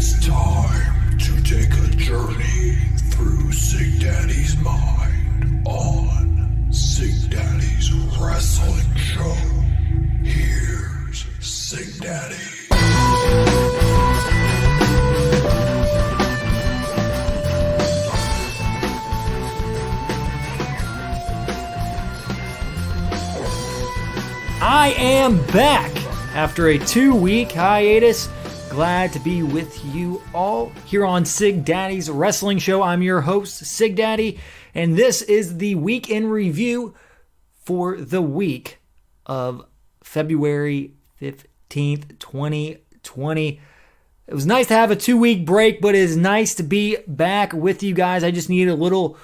It's time to take a journey through Sig Daddy's mind on Sig Daddy's Wrestling Show. Here's Sig Daddy. I am back after a 2-week hiatus. Glad to be with you all here on Sig Daddy's Wrestling Show. I'm your host, Sig Daddy, and this is the week in review for the week of February 15th, 2020. It was nice to have a 2-week break, but it is nice to be back with you guys. I just needed a little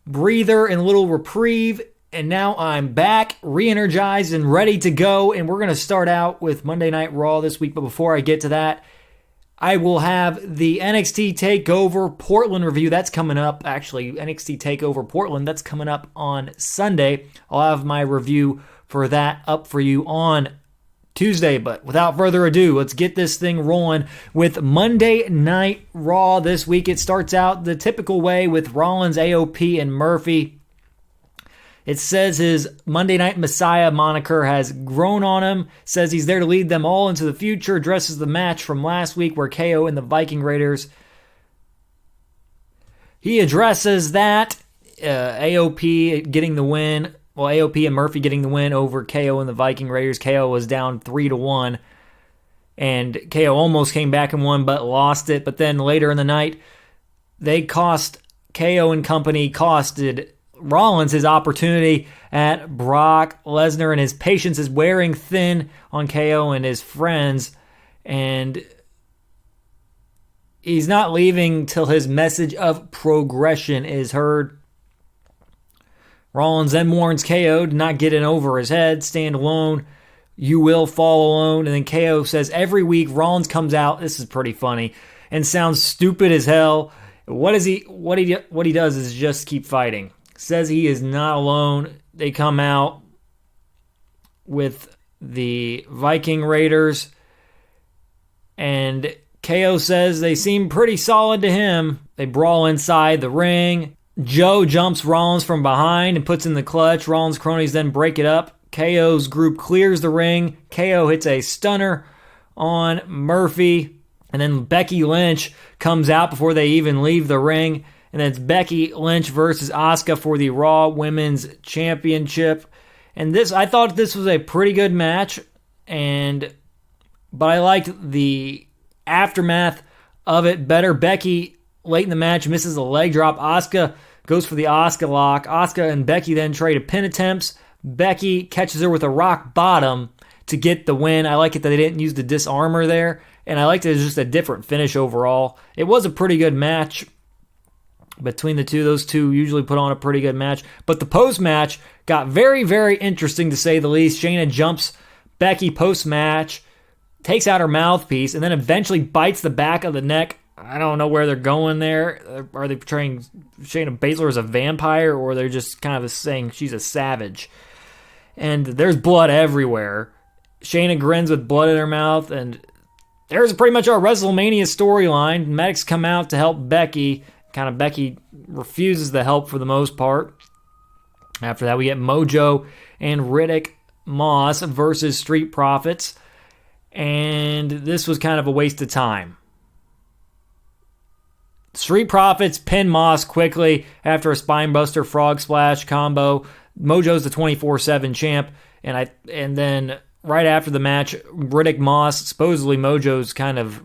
breather and a little reprieve. And now I'm back, re-energized, and ready to go. And we're going to start out with Monday Night Raw this week. But before I get to that, I will have the NXT TakeOver Portland review. That's coming up, actually. NXT TakeOver Portland, that's coming up on Sunday. I'll have my review for that up for you on Tuesday. But without further ado, let's get this thing rolling with Monday Night Raw this week. It starts out the typical way with Rollins, AOP, and Murphy. It says his Monday Night Messiah moniker has grown on him, says he's there to lead them all into the future, addresses the match from last week where KO and the Viking Raiders. He addresses that, AOP getting the win, AOP and Murphy getting the win over KO and the Viking Raiders. KO was down 3-1, and KO almost came back and won but lost it. But then later in the night, they cost KO and company, costed Rollins his opportunity at Brock Lesnar, and his patience is wearing thin on KO and his friends, and he's not leaving till his message of progression is heard. Rollins then warns KO to not get in over his head, stand alone, you will fall alone, and then KO says every week Rollins comes out, this is pretty funny, and sounds stupid as hell. What he does is just keep fighting. Says he is not alone. They come out with the Viking Raiders, and KO says they seem pretty solid to him. They brawl inside the ring. Joe jumps Rollins from behind and puts in the clutch. Rollins' cronies then break it up. KO's group clears the ring. KO hits a stunner on Murphy, and then Becky Lynch comes out before they even leave the ring. And then it's Becky Lynch versus Asuka for the Raw Women's Championship. And I thought this was a pretty good match, but I liked the aftermath of it better. Becky, late in the match, misses a leg drop. Asuka goes for the Asuka lock. Asuka and Becky then trade pin attempts. Becky catches her with a rock bottom to get the win. I like it that they didn't use the disarmor there, and I liked it as just a different finish overall. It was a pretty good match. Between the two, those two usually put on a pretty good match. But the post-match got very, very interesting to say the least. Shayna jumps Becky post-match, takes out her mouthpiece, and then eventually bites the back of the neck. I don't know where they're going there. Are they portraying Shayna Baszler as a vampire, or they're just kind of saying she's a savage? And there's blood everywhere. Shayna grins with blood in her mouth, and there's pretty much our WrestleMania storyline. Medics come out to help Becky. Becky refuses the help for the most part. After that, we get Mojo and Riddick Moss versus Street Profits. And this was kind of a waste of time. Street Profits pin Moss quickly after a spinebuster frog splash combo. Mojo's the 24/7 champ. And then right after the match, Riddick Moss, supposedly Mojo's kind of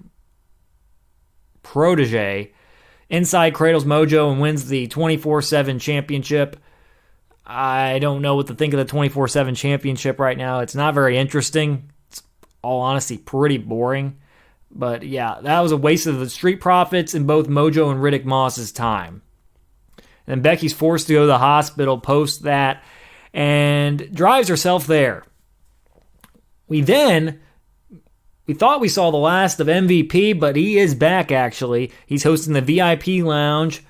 protege, inside cradles Mojo and wins the 24/7 championship. I don't know what to think of the 24/7 championship right now. It's not very interesting. It's, all honesty, pretty boring. But yeah, that was a waste of the Street Profits and both Mojo and Riddick Moss's time. And Becky's forced to go to the hospital post that and drives herself there. We thought we saw the last of MVP, but he is back, actually. He's hosting the VIP Lounge,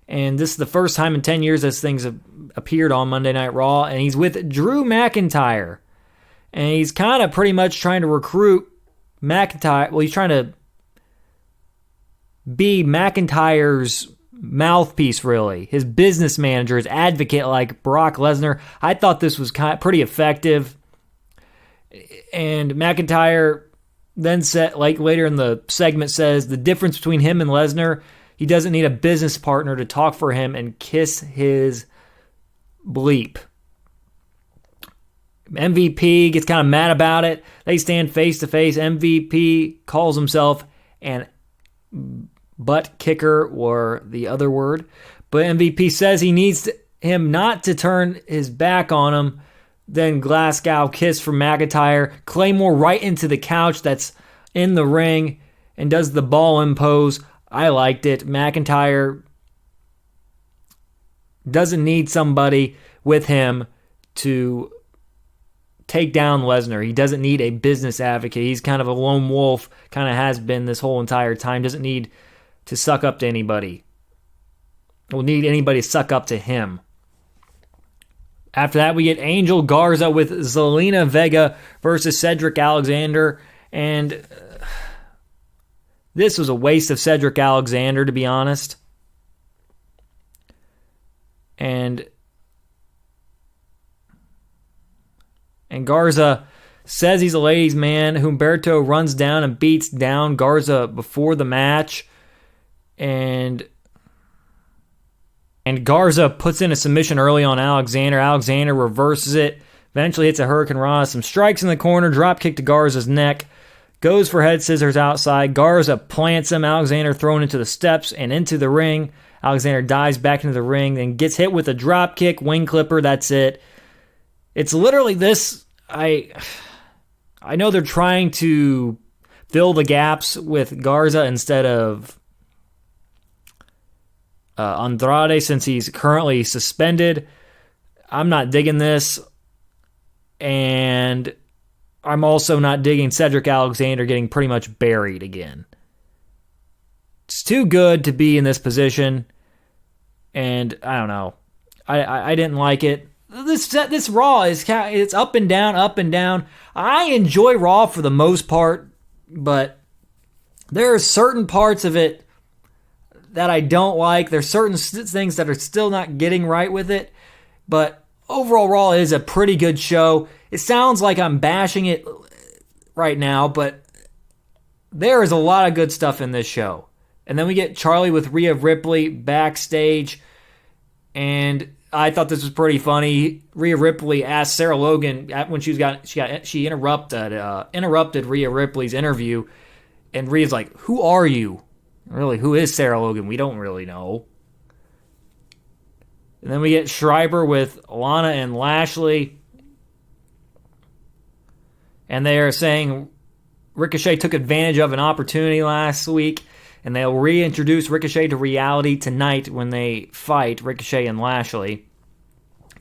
and this is the first time in 10 years this thing's appeared on Monday Night Raw, and he's with Drew McIntyre. And he's kind of pretty much trying to recruit McIntyre. Well, he's trying to be McIntyre's mouthpiece, really, his business manager, his advocate, like Brock Lesnar. I thought this was pretty effective. And McIntyre then said, like later in the segment, says the difference between him and Lesnar, he doesn't need a business partner to talk for him and kiss his bleep. MVP gets kind of mad about it. They stand face to face. MVP calls himself an butt kicker, or the other word. But MVP says he needs him not to turn his back on him. Then Glasgow kiss from McIntyre. Claymore right into the couch that's in the ring and does the ball impose. I liked it. McIntyre doesn't need somebody with him to take down Lesnar. He doesn't need a business advocate. He's kind of a lone wolf, kind of has been this whole entire time. Doesn't need to suck up to anybody. Will need anybody to suck up to him. After that, we get Angel Garza with Zelina Vega versus Cedric Alexander. And this was a waste of Cedric Alexander, to be honest. And Garza says he's a ladies' man. Humberto runs down and beats down Garza before the match. And Garza puts in a submission early on Alexander. Alexander reverses it. Eventually hits a Hurricane Rana. Some strikes in the corner. Drop kick to Garza's neck. Goes for head scissors outside. Garza plants him. Alexander thrown into the steps and into the ring. Alexander dives back into the ring and gets hit with a drop kick. Wing clipper. That's it. It's literally this. I know they're trying to fill the gaps with Garza instead of Andrade, since he's currently suspended. I'm not digging this. And I'm also not digging Cedric Alexander getting pretty much buried again. It's too good to be in this position. And I don't know. I didn't like it. This Raw it's up and down, up and down. I enjoy Raw for the most part, but there are certain parts of it that I don't like. There's certain things that are still not getting right with it. But overall, Raw is a pretty good show. It sounds like I'm bashing it right now, but there is a lot of good stuff in this show. And then we get Charlie with Rhea Ripley backstage. And I thought this was pretty funny. Rhea Ripley asked Sarah Logan when she interrupted Rhea Ripley's interview. And Rhea's like, "Who are you?" Really, who is Sarah Logan? We don't really know. And then we get Schreiber with Lana and Lashley. And they are saying Ricochet took advantage of an opportunity last week. And they'll reintroduce Ricochet to reality tonight when they fight Ricochet and Lashley.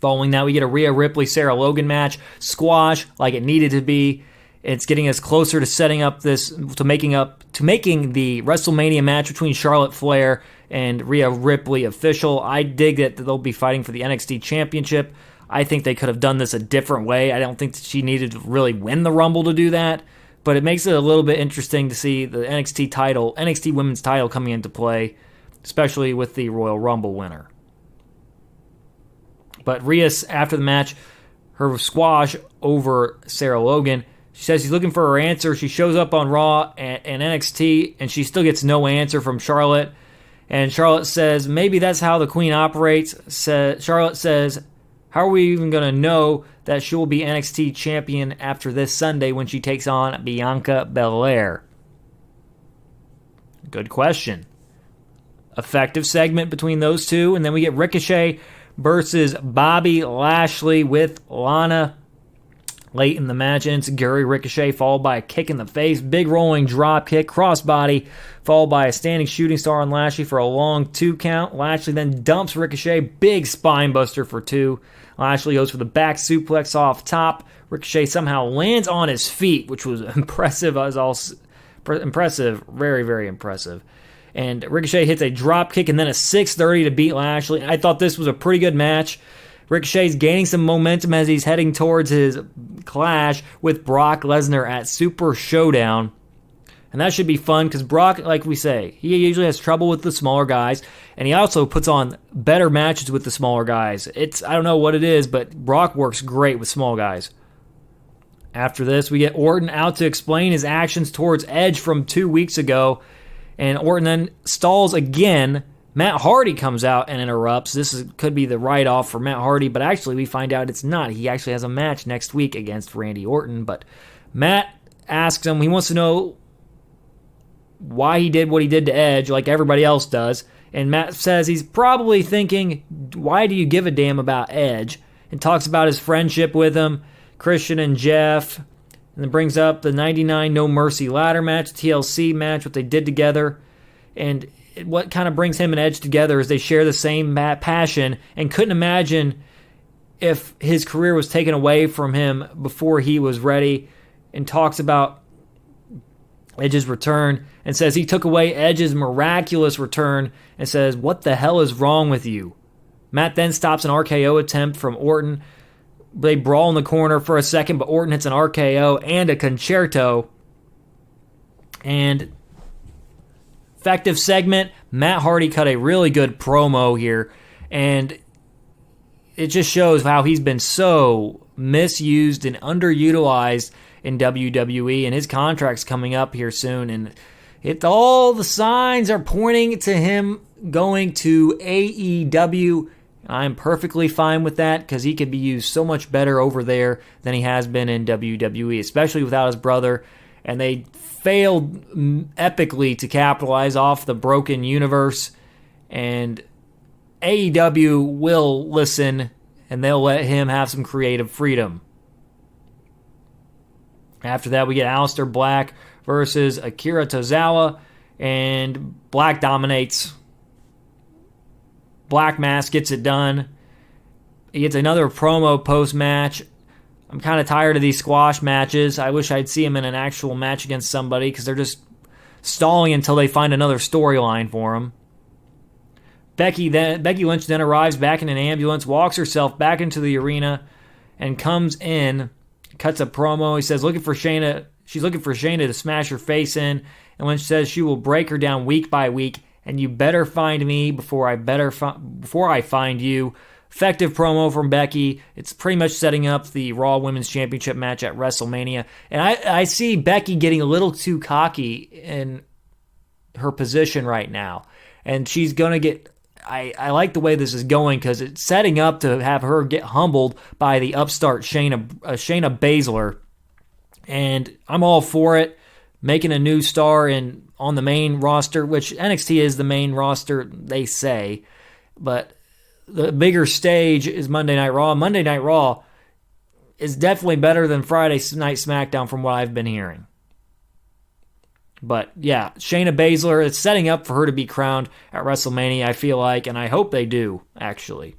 Following that, we get a Rhea Ripley-Sarah Logan match. Squash, like it needed to be. It's getting us closer to setting up this, to making the WrestleMania match between Charlotte Flair and Rhea Ripley official. I dig that they'll be fighting for the NXT Championship. I think they could have done this a different way. I don't think that she needed to really win the Rumble to do that, but it makes it a little bit interesting to see the NXT Women's title coming into play, especially with the Royal Rumble winner. But Rhea, after the match, her squash over Sarah Logan, she says she's looking for her answer. She shows up on Raw and NXT, and she still gets no answer from Charlotte. And Charlotte says, maybe that's how the Queen operates. Charlotte says, how are we even going to know that she will be NXT champion after this Sunday when she takes on Bianca Belair? Good question. Effective segment between those two. And then we get Ricochet versus Bobby Lashley with Lana. Late in the match, enziguri Ricochet, followed by a kick in the face, big rolling drop kick, crossbody, followed by a standing shooting star on Lashley for a long 2 count. Lashley then dumps Ricochet, big spine buster for 2. Lashley goes for the back suplex off top. Ricochet somehow lands on his feet, which was impressive. Impressive, very, very impressive. And Ricochet hits a drop kick and then a 630 to beat Lashley. I thought this was a pretty good match. Ricochet's gaining some momentum as he's heading towards his clash with Brock Lesnar at Super Showdown. And that should be fun because Brock, like we say, he usually has trouble with the smaller guys, and he also puts on better matches with the smaller guys. I don't know what it is, but Brock works great with small guys. After this, we get Orton out to explain his actions towards Edge from 2 weeks ago, and Orton then stalls again. Matt Hardy comes out and interrupts. Could be the write-off for Matt Hardy, but actually we find out it's not. He actually has a match next week against Randy Orton, but Matt asks him, he wants to know why he did what he did to Edge like everybody else does, and Matt says he's probably thinking, why do you give a damn about Edge? And talks about his friendship with him, Christian and Jeff, and then brings up the 99 No Mercy ladder match, TLC match, what they did together, and what kind of brings him and Edge together is they share the same passion and couldn't imagine if his career was taken away from him before he was ready, and talks about Edge's return and says he took away Edge's miraculous return and says, what the hell is wrong with you? Matt then stops an RKO attempt from Orton. They brawl in the corner for a second, but Orton hits an RKO and a concerto. And effective segment. Matt Hardy cut a really good promo here, and it just shows how he's been so misused and underutilized in WWE, and his contract's coming up here soon, and all the signs are pointing to him going to AEW. I'm perfectly fine with that because he could be used so much better over there than he has been in WWE, especially without his brother, and they failed epically to capitalize off the broken universe, and AEW will listen, and they'll let him have some creative freedom. After that, we get Aleister Black versus Akira Tozawa, and Black dominates. Black Mass gets it done. He gets another promo post-match. I'm kind of tired of these squash matches. I wish I'd see him in an actual match against somebody because they're just stalling until they find another storyline for him. Becky Lynch then arrives back in an ambulance, walks herself back into the arena, and comes in, cuts a promo. He says, she's looking for Shayna to smash her face in, and Lynch says she will break her down week by week, and you better find me before I find you. Effective promo from Becky. It's pretty much setting up the Raw Women's Championship match at WrestleMania. And I see Becky getting a little too cocky in her position right now. And she's going to get... I like the way this is going because it's setting up to have her get humbled by the upstart Shayna Baszler. And I'm all for it. Making a new star on the main roster, which NXT is the main roster, they say. But the bigger stage is Monday Night Raw. Monday Night Raw is definitely better than Friday Night SmackDown from what I've been hearing. But yeah, Shayna Baszler, it's setting up for her to be crowned at WrestleMania, I feel like, and I hope they do, actually.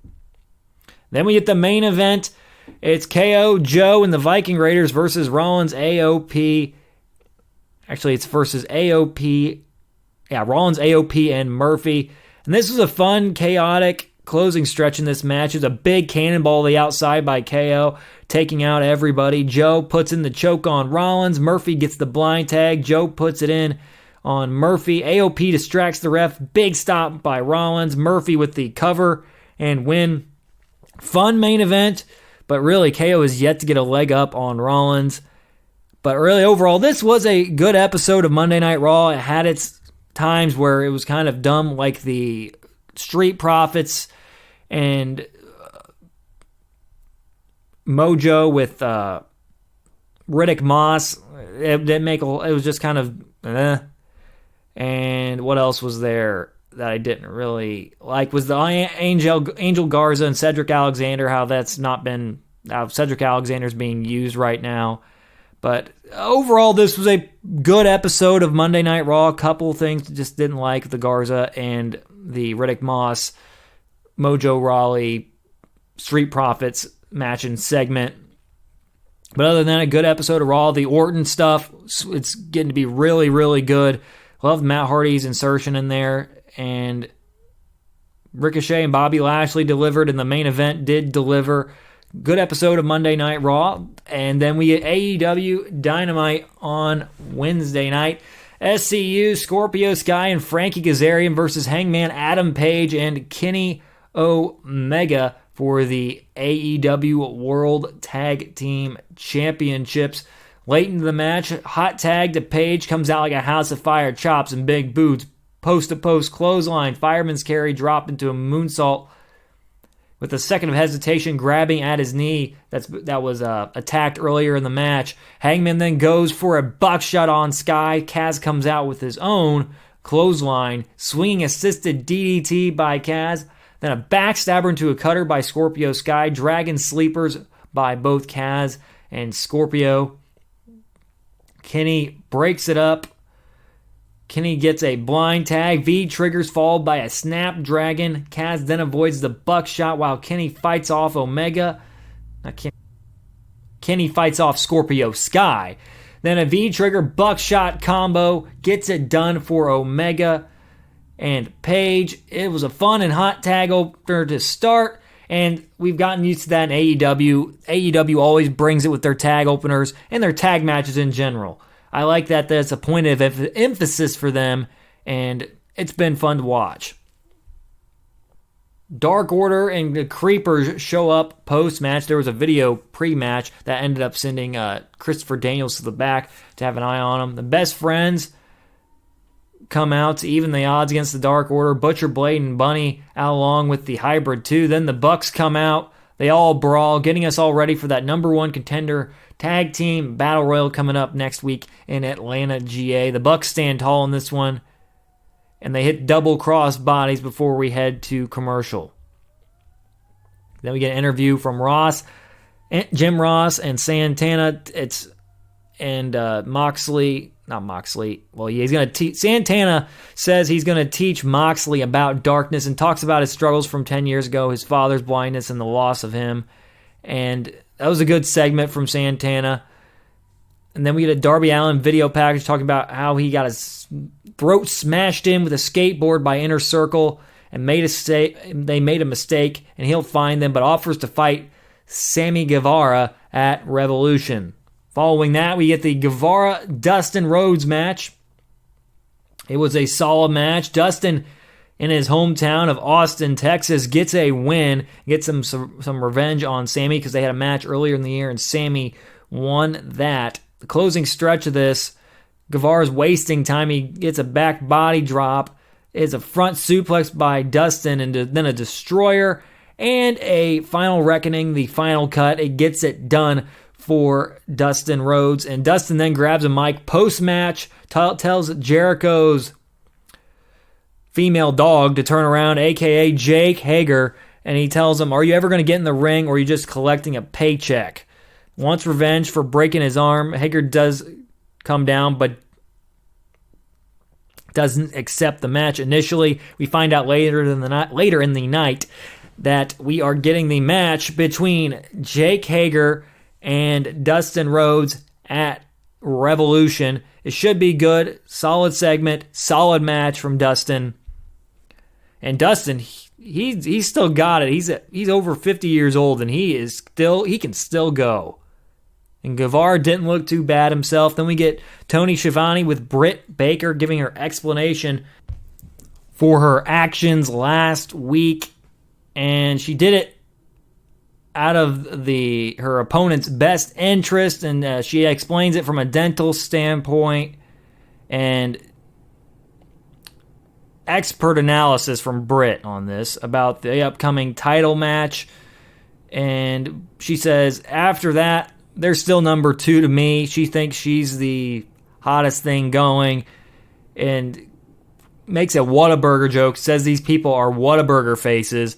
Then we get the main event. It's KO, Joe, and the Viking Raiders versus Rollins, AOP. Actually, it's versus AOP. Yeah, Rollins, AOP, and Murphy. And this was a fun, chaotic closing stretch in this match. It was a big cannonball to the outside by KO, taking out everybody. Joe puts in the choke on Rollins. Murphy gets the blind tag. Joe puts it in on Murphy. AOP distracts the ref. Big stop by Rollins. Murphy with the cover and win. Fun main event, but really KO is yet to get a leg up on Rollins. But really, overall, this was a good episode of Monday Night Raw. It had its times where it was kind of dumb, like the Street Profits and Mojo with Riddick Moss. It didn't make it was just kind of And what else was there that I didn't really like was the Angel Garza and Cedric Alexander, how Cedric Alexander's being used right now. But overall, this was a good episode of Monday Night Raw. A couple things just didn't like, the Garza and the Riddick Moss, Mojo Rawley, Street Profits match and segment. But other than that, a good episode of Raw. The Orton stuff, it's getting to be really, really good. Love Matt Hardy's insertion in there. And Ricochet and Bobby Lashley delivered, and the main event did deliver. Good episode of Monday Night Raw. And then we get AEW Dynamite on Wednesday night. SCU, Scorpio Sky, and Frankie Kazarian versus Hangman Adam Page and Kenny Omega for the AEW World Tag Team Championships. Late into the match, hot tag to Page, comes out like a house of fire, chops and big boots, post-to-post clothesline, fireman's carry, drop into a moonsault with a second of hesitation, grabbing at his knee that was attacked earlier in the match. Hangman then goes for a buckshot on Sky. Kaz comes out with his own clothesline, swinging assisted DDT by Kaz, then a backstabber into a cutter by Scorpio Sky, dragon sleepers by both Kaz and Scorpio. Kenny breaks it up. Kenny gets a blind tag. V triggers, followed by a snapdragon. Kaz then avoids the buckshot while Kenny fights off Omega. Kenny fights off Scorpio Sky. Then a V trigger buckshot combo gets it done for Omega and Page. It was a fun and hot tag opener to start, and we've gotten used to that in AEW. AEW always brings it with their tag openers and their tag matches in general. I like that that's a point of emphasis for them, and it's been fun to watch. Dark Order and the Creepers show up post-match. There was a video pre-match that ended up sending Christopher Daniels to the back to have an eye on him. The Best Friends come out to even the odds against the Dark Order. Butcher Blade and Bunny out along with the Hybrid 2. Then the Bucks come out. They all brawl, getting us all ready for that number one contender tag team battle royal coming up next week in Atlanta, GA. The Bucks stand tall in this one, and they hit double cross bodies before we head to commercial. Then we get an interview from Jim Ross and Santana. Santana says he's going to teach Moxley about darkness and talks about his struggles from 10 years ago, his father's blindness and the loss of him. And that was a good segment from Santana. And then we get a Darby Allin video package talking about how he got his throat smashed in with a skateboard by Inner Circle and they made a mistake, and he'll find them, but offers to fight Sammy Guevara at Revolution. Following that, we get the Guevara-Dustin Rhodes match. It was a solid match. Dustin, in his hometown of Austin, Texas, gets a win, gets some revenge on Sammy because they had a match earlier in the year, and Sammy won that. The closing stretch of this, Guevara's wasting time. He gets a back body drop. It's a front suplex by Dustin, and then a destroyer, and a final reckoning, the final cut. It gets it done for Dustin Rhodes, and Dustin then grabs a mic post-match, tells Jericho's female dog to turn around, aka Jake Hager, and he tells him, are you ever going to get in the ring, or are you just collecting a paycheck? Wants revenge for breaking his arm. Hager does come down, but doesn't accept the match initially. We find out later in the night that we are getting the match between Jake Hager and Dustin Rhodes at Revolution. It should be good. Solid segment. Solid match from Dustin. And Dustin, he's still got it. He's over 50 years old, and he can still go. And Guevara didn't look too bad himself. Then we get Tony Schiavone with Britt Baker giving her explanation for her actions last week. And she did it out of her opponent's best interest, and she explains it from a dental standpoint. And expert analysis from Britt on this about the upcoming title match. And she says, after that, they're still number 2 to me. She thinks she's the hottest thing going, and makes a Whataburger joke, says these people are Whataburger faces.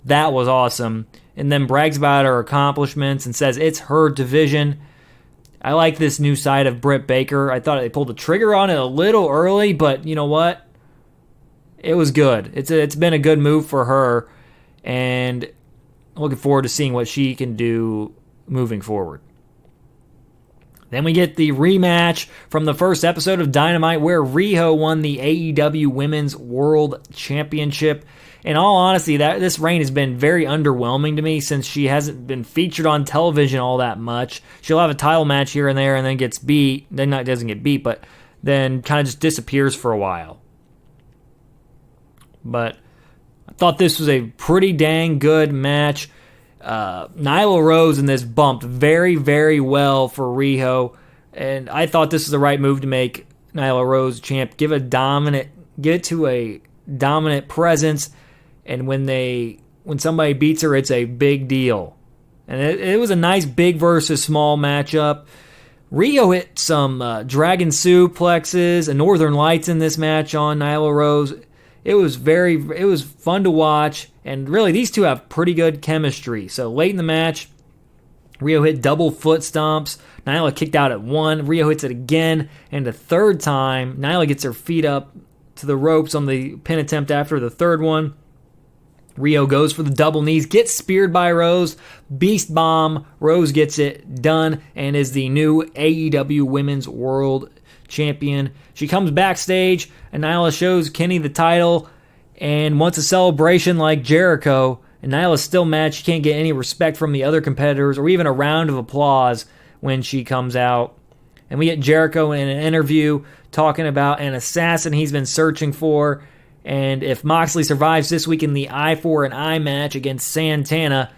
That was awesome. And then brags about her accomplishments and says it's her division. I like this new side of Britt Baker. I thought they pulled the trigger on it a little early, but you know what? It was good. It's been a good move for her, and looking forward to seeing what she can do moving forward. Then we get the rematch from the first episode of Dynamite where Riho won the AEW Women's World Championship. In all honesty, this reign has been very underwhelming to me since she hasn't been featured on television all that much. She'll have a title match here and there and then gets beat. Then not doesn't get beat, but then kind of just disappears for a while. But I thought this was a pretty dang good match. Nyla Rose in this bumped very, very well for Riho, and I thought this was the right move to make Nyla Rose champ. Give it to a dominant presence, and when somebody beats her, it's a big deal. And it was a nice big versus small matchup. Riho hit some dragon suplexes and Northern Lights in this match on Nyla Rose. It was fun to watch, and really these two have pretty good chemistry. So late in the match, Riho hit double foot stomps. Nyla kicked out at one. Riho hits it again, and the third time, Nyla gets her feet up to the ropes on the pin attempt after the third one. Riho goes for the double knees, gets speared by Rose, beast bomb. Rose gets it done and is the new AEW Women's World Champion. She comes backstage, and Nyla shows Kenny the title and wants a celebration like Jericho. And Nyla's still mad she can't get any respect from the other competitors or even a round of applause when she comes out. And we get Jericho in an interview talking about an assassin he's been searching for. And if Moxley survives this week in the eye for an eye match against Santana,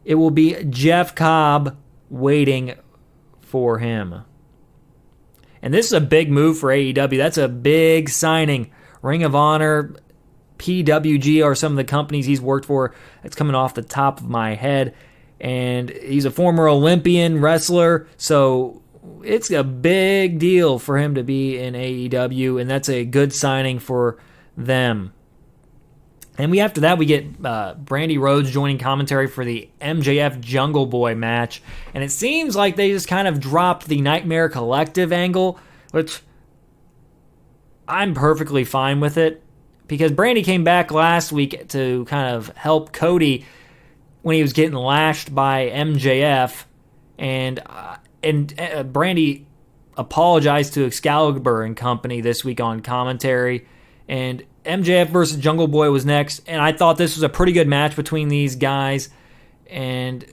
it will be Jeff Cobb waiting for him. And this is a big move for AEW. That's a big signing. Ring of Honor, PWG are some of the companies he's worked for. It's coming off the top of my head. And he's a former Olympian wrestler, so it's a big deal for him to be in AEW, and that's a good signing for them. And after that, we get Brandy Rhodes joining commentary for the MJF Jungle Boy match. And it seems like they just kind of dropped the Nightmare Collective angle, which I'm perfectly fine with it. Because Brandy came back last week to kind of help Cody when he was getting lashed by MJF. And Brandy apologized to Excalibur and company this week on commentary. And MJF versus Jungle Boy was next, and I thought this was a pretty good match between these guys. And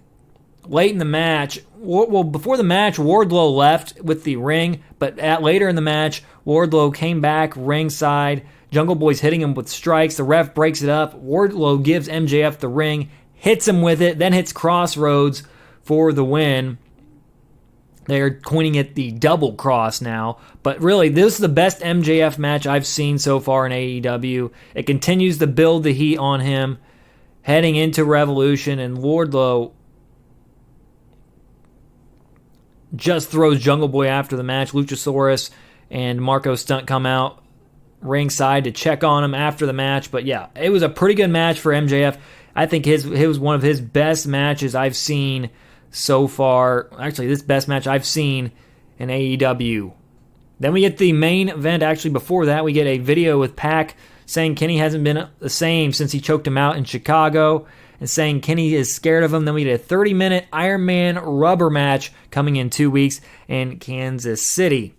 late in the match, before the match, Wardlow left with the ring, but later in the match, Wardlow came back ringside. Jungle Boy's hitting him with strikes. The ref breaks it up. Wardlow gives MJF the ring, hits him with it, then hits Crossroads for the win. They're coining it the double cross now. But really, this is the best MJF match I've seen so far in AEW. It continues to build the heat on him heading into Revolution, and Wardlow just throws Jungle Boy after the match. Luchasaurus and Marco Stunt come out ringside to check on him after the match. But yeah, it was a pretty good match for MJF. I think it was one of his best matches I've seen so far. Actually, this best match I've seen in AEW. Then we get the main event. Actually, before that, we get a video with Pac saying Kenny hasn't been the same since he choked him out in Chicago, and saying Kenny is scared of him. Then we get a 30-minute Iron Man rubber match coming in 2 weeks in Kansas City.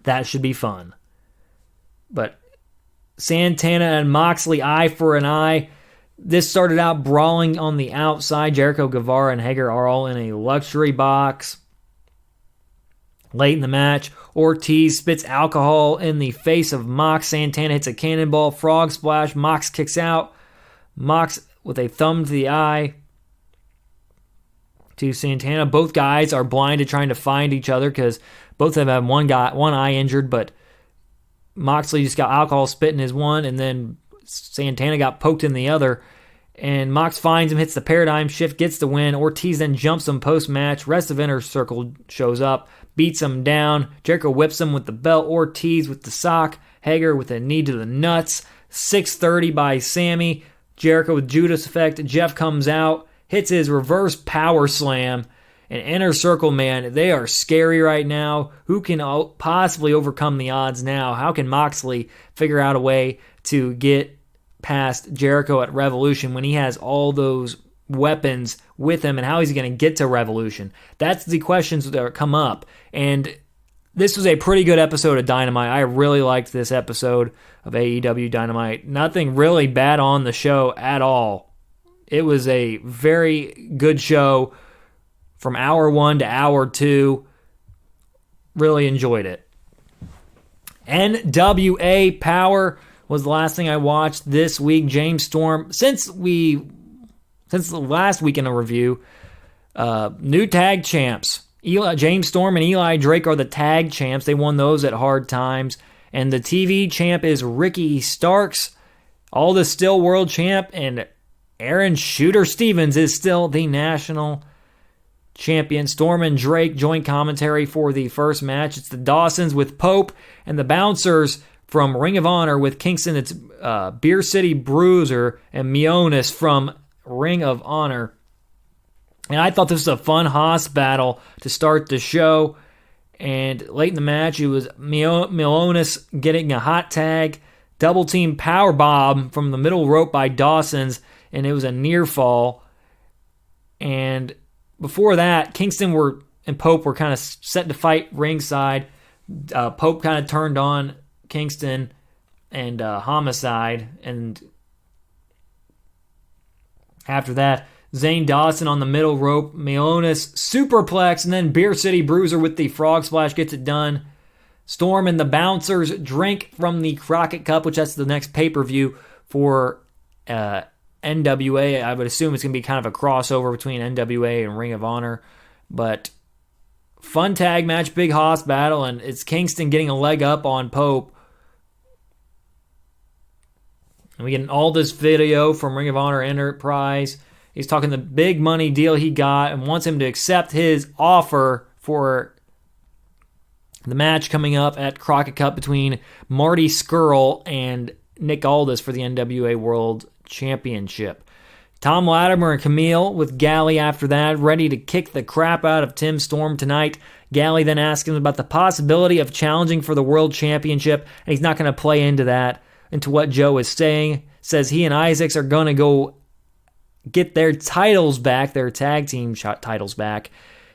That should be fun. But Santana and Moxley, eye for an eye. This started out brawling on the outside. Jericho, Guevara, and Hager are all in a luxury box. Late in the match, Ortiz spits alcohol in the face of Mox. Santana hits a cannonball frog splash. Mox kicks out. Mox with a thumb to the eye to Santana. Both guys are blinded trying to find each other because both of them have one eye injured, but Moxley just got alcohol spit in his one, and then Santana got poked in the other, and Mox finds him, hits the paradigm shift, gets the win. Ortiz then jumps him post-match. Rest of Inner Circle shows up, beats him down. Jericho whips him with the belt. Ortiz with the sock. Hager with a knee to the nuts. 630 by Sammy. Jericho with Judas effect. Jeff comes out, hits his reverse power slam. And Inner Circle, man, they are scary right now. Who can possibly overcome the odds now? How can Moxley figure out a way to get past Jericho at Revolution when he has all those weapons with him, and how is he going to get to Revolution? That's the questions that come up. And this was a pretty good episode of Dynamite. I really liked this episode of AEW Dynamite. Nothing really bad on the show at all. It was a very good show from hour 1 to hour 2. Really enjoyed it. NWA Powerrr was the last thing I watched this week. James Storm, since the last week in a review, new tag champs. James Storm and Eli Drake are the tag champs. They won those at Hard Times. And the TV champ is Ricky Starks. Aldis still world champ. And Aaron Shooter Stevens is still the national champion. Storm and Drake join commentary for the first match. It's the Dawsons with Pope and the Bouncers from Ring of Honor with Kingston. It's Beer City Bruiser and Mionis from Ring of Honor. And I thought this was a fun Haas battle to start the show. And late in the match, it was Mionis getting a hot tag, double team power bomb from the middle rope by Dawsons, and it was a near fall. And before that, Kingston and Pope were kind of set to fight ringside. Pope kind of turned on Kingston and Homicide. And after that, Zane Dawson on the middle rope, Mionis superplex, and then Beer City Bruiser with the frog splash gets it done. Storm and the Bouncers drink from the Crockett Cup, which that's the next pay-per-view for NWA. I would assume it's going to be kind of a crossover between NWA and Ring of Honor. But fun tag match, big Haas battle, and it's Kingston getting a leg up on Pope. And we get all this video from Ring of Honor Enterprise. He's talking the big money deal he got and wants him to accept his offer for the match coming up at Crockett Cup between Marty Scurll and Nick Aldis for the NWA World Championship. Tom Latimer and Camille with Galley after that, ready to kick the crap out of Tim Storm tonight. Galley then asks him about the possibility of challenging for the World Championship, and he's not going to play into what Joe is saying. Says he and Isaacs are going to go get their titles back, their tag team titles back,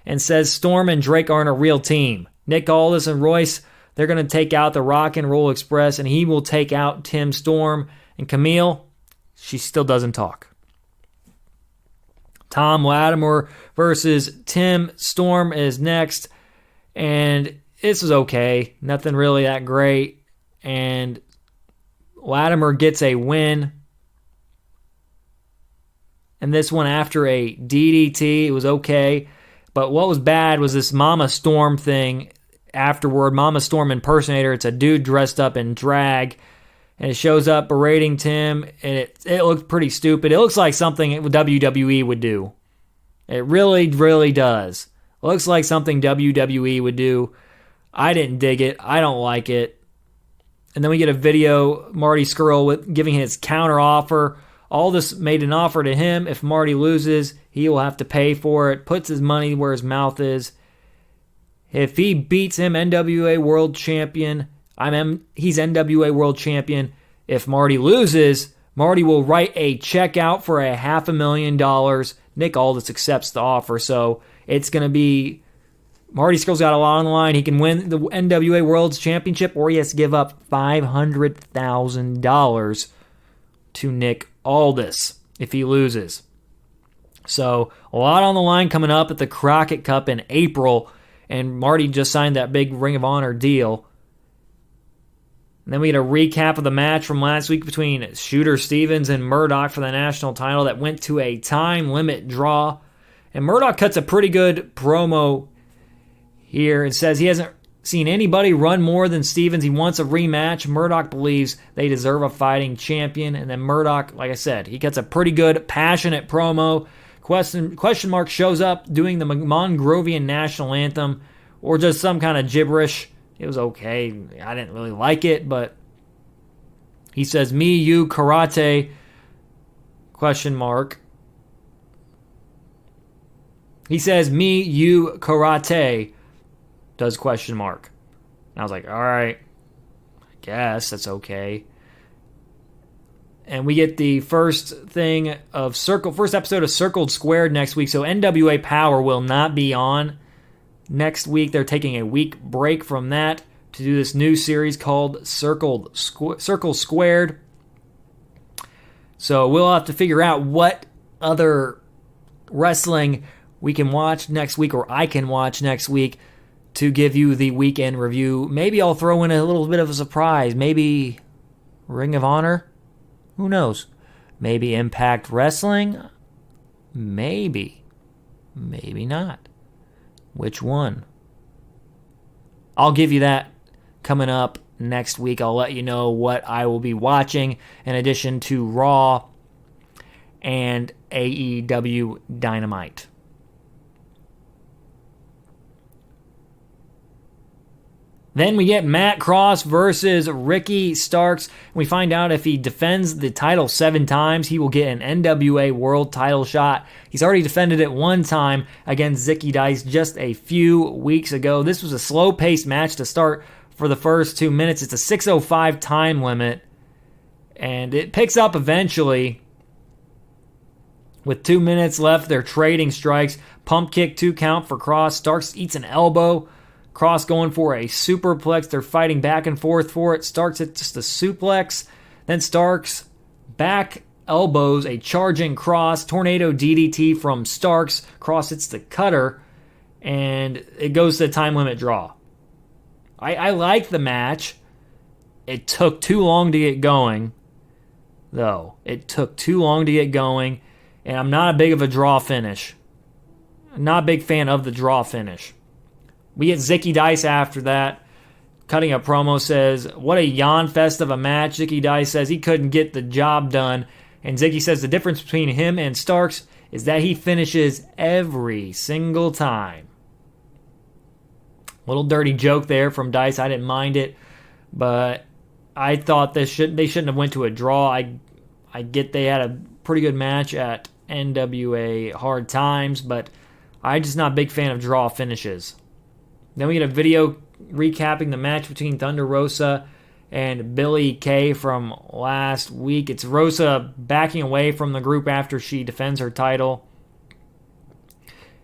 and says Storm and Drake aren't a real team. Nick Aldis and Royce, they're going to take out the Rock and Roll Express, and he will take out Tim Storm. And Camille, she still doesn't talk. Tom Latimer versus Tim Storm is next, and this was okay. Nothing really that great, and Latimer gets a win. And this one after a DDT, it was okay. But what was bad was this Mama Storm thing afterward. Mama Storm impersonator. It's a dude dressed up in drag. And it shows up berating Tim. And it looked pretty stupid. It looks like something WWE would do. It really, really does. It looks like something WWE would do. I didn't dig it. I don't like it. And then we get a video, Marty Scurll giving his counter offer. Aldis made an offer to him. If Marty loses, he will have to pay for it. Puts his money where his mouth is. If he beats him, NWA World Champion, he's NWA World Champion. If Marty loses, Marty will write a check out for $500,000. Nick Aldis accepts the offer, so it's going to be Marty Scurll's got a lot on the line. He can win the NWA World Championship, or he has to give up $500,000 to Nick Aldis if he loses. So a lot on the line coming up at the Crockett Cup in April, and Marty just signed that big Ring of Honor deal. And then we get a recap of the match from last week between Shooter Stevens and Murdoch for the national title that went to a time limit draw. And Murdoch cuts a pretty good promo here and says he hasn't seen anybody run more than Stevens. He wants a rematch. Murdoch believes they deserve a fighting champion. And then Murdoch, like I said, he cuts a pretty good, passionate promo. Question mark shows up doing the Mongrovian national anthem or just some kind of gibberish. It was okay. I didn't really like it, but he says, me, you, karate, question mark. He says, me, you, karate, does question mark. And I was like, all right, I guess that's okay. And we get the first episode of Circled Squared next week. So NWA Powerrr will not be on next week. They're taking a week break from that to do this new series called Circle Squared. So we'll have to figure out what other wrestling we can watch next week, or I can watch next week, to give you the weekend review. Maybe I'll throw in a little bit of a surprise. Maybe Ring of Honor? Who knows? Maybe Impact Wrestling? Maybe. Maybe not. Which one? I'll give you that coming up next week. I'll let you know what I will be watching in addition to Raw and AEW Dynamite. Then we get Matt Cross versus Ricky Starks. We find out if he defends the title 7 times, he will get an NWA World title shot. He's already defended it 1 time against Zicky Dice just a few weeks ago. This was a slow-paced match to start for the first 2 minutes. It's a 6:05 time limit, and it picks up eventually. With 2 minutes left, they're trading strikes. Pump kick 2 count for Cross. Starks eats an elbow. Cross going for a superplex. They're fighting back and forth for it. Starks hits just a suplex. Then Starks back elbows a charging Cross. Tornado DDT from Starks. Cross hits the cutter. And it goes to the time limit draw. I like the match. It took too long to get going, though. It took too long to get going. And I'm not a big of a draw finish. Not a big fan of the draw finish. We get Zicky Dice after that. Cutting a promo says, what a yawn fest of a match. Zicky Dice says he couldn't get the job done. And Zicky says the difference between him and Starks is that he finishes every single time. Little dirty joke there from Dice. I didn't mind it. But I thought they shouldn't have went to a draw. I get they had a pretty good match at NWA Hard Times. But I'm just not a big fan of draw finishes. Then we get a video recapping the match between Thunder Rosa and Billie Kay from last week. It's Rosa backing away from the group after she defends her title.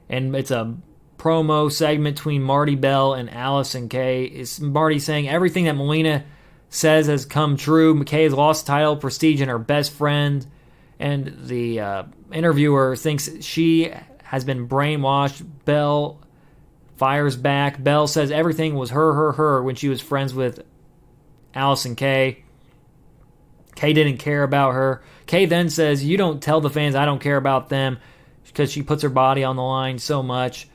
And it's a promo segment between Marty Bell and Allison Kay. It's Marty saying everything that Melina says has come true. McKay has lost title, prestige, and her best friend. And the interviewer thinks she has been brainwashed. Bell fires back. Bell says everything was her when she was friends with Allison Kay. Kay didn't care about her. Kay then says, you don't tell the fans I don't care about them, because she puts her body on the line so much.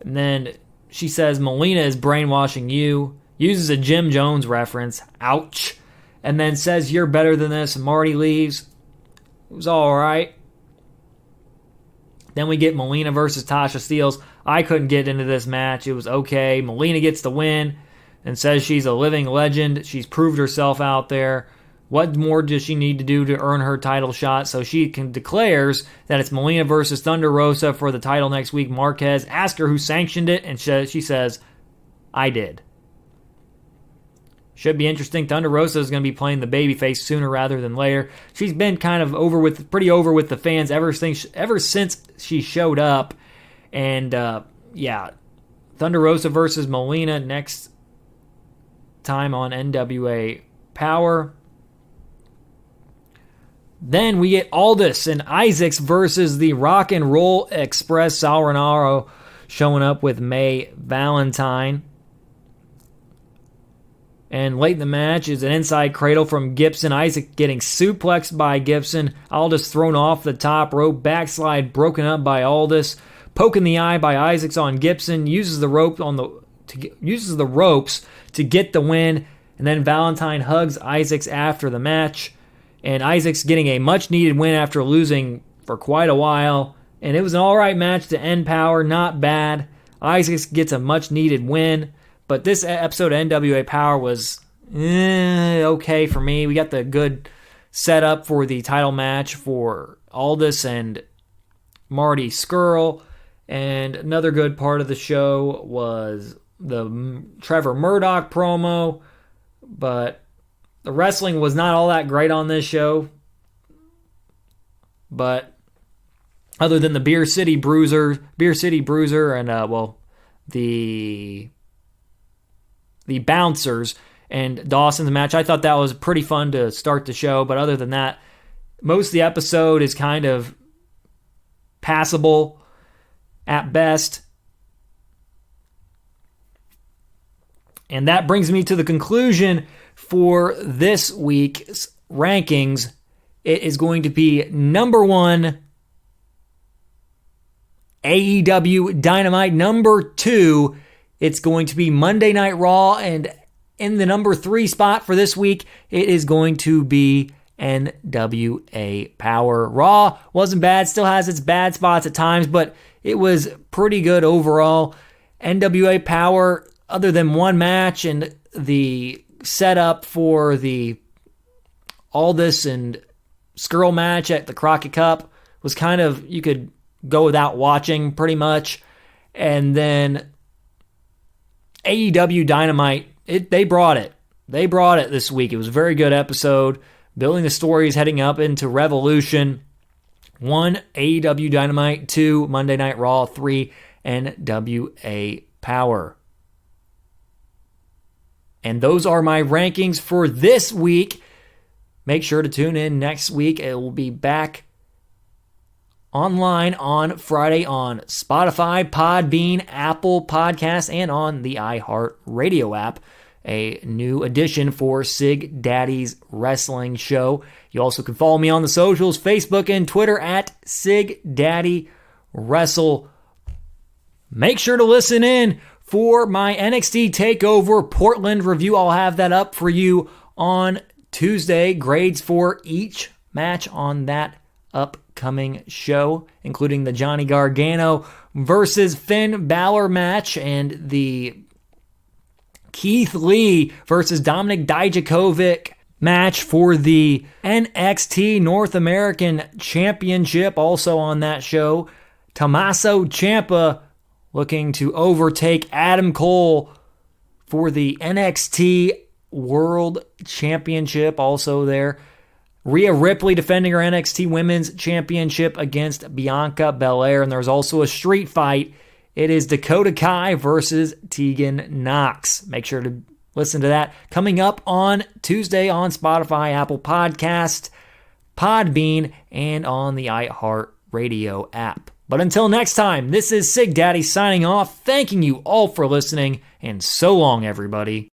And then she says Melina is brainwashing you. Uses a Jim Jones reference. Ouch. And then says you're better than this. Marty leaves. It was alright. Then we get Melina versus Tasha Steelz. I couldn't get into this match. It was okay. Melina gets the win and says she's a living legend. She's proved herself out there. What more does she need to do to earn her title shot? So she declares that it's Melina versus Thunder Rosa for the title next week. Marquez asks her who sanctioned it, and she says, I did. Should be interesting. Thunder Rosa is going to be playing the babyface sooner rather than later. She's been kind of pretty over with the fans ever since she showed up. And, Thunder Rosa versus Melina next time on NWA Powerrr. Then we get Aldis and Isaacs versus the Rock and Roll Express. Sal Rinauro showing up with May Valentine. And late in the match is an inside cradle from Gibson. Isaac getting suplexed by Gibson. Aldis thrown off the top rope. Backslide broken up by Aldis. Poke in the eye by Isaacs on Gibson. Uses the ropes to get the win. And then Valentine hugs Isaacs after the match. And Isaacs getting a much-needed win after losing for quite a while. And it was an alright match to end Powerrr. Not bad. Isaacs gets a much-needed win. But this episode of NWA Powerrr was okay for me. We got the good setup for the title match for Aldis and Marty Scurll. And another good part of the show was the Trevor Murdoch promo. But the wrestling was not all that great on this show. But other than the Beer City Bruiser and, the Bouncers and Dawson's match, I thought that was pretty fun to start the show. But other than that, most of the episode is kind of passable at best. And that brings me to the conclusion for this week's rankings. It is going to be number 1, AEW Dynamite. Number 2, it's going to be Monday Night Raw. And in the number 3 spot for this week, it is going to be NWA Powerrr. Raw wasn't bad, still has its bad spots at times, but it was pretty good overall. NWA Powerrr, other than one match and the setup for the Aldis and Skrull match at the Crockett Cup, was kind of, you could go without watching pretty much. And then AEW Dynamite, they brought it. They brought it this week. It was a very good episode, building the stories heading up into Revolution. 1, AEW Dynamite. 2, Monday Night Raw. 3, NWA Powerrr. And those are my rankings for this week. Make sure to tune in next week. It will be back online on Friday on Spotify, Podbean, Apple Podcasts, and on the iHeartRadio app. A new addition for Sig Daddy's Wrestling Show. You also can follow me on the socials, Facebook and Twitter at Sig Daddy Wrestle. Make sure to listen in for my NXT TakeOver Portland review. I'll have that up for you on Tuesday. Grades for each match on that upcoming show, including the Johnny Gargano versus Finn Balor match and the Keith Lee versus Dominik Dijakovic match for the NXT North American Championship. Also on that show, Tommaso Ciampa looking to overtake Adam Cole for the NXT World Championship. Also there, Rhea Ripley defending her NXT Women's Championship against Bianca Belair. And there's also a street fight. It is Dakota Kai versus Tegan Nox. Make sure to listen to that. Coming up on Tuesday on Spotify, Apple Podcast, Podbean, and on the iHeartRadio app. But until next time, this is Sig Daddy signing off, thanking you all for listening, and so long, everybody.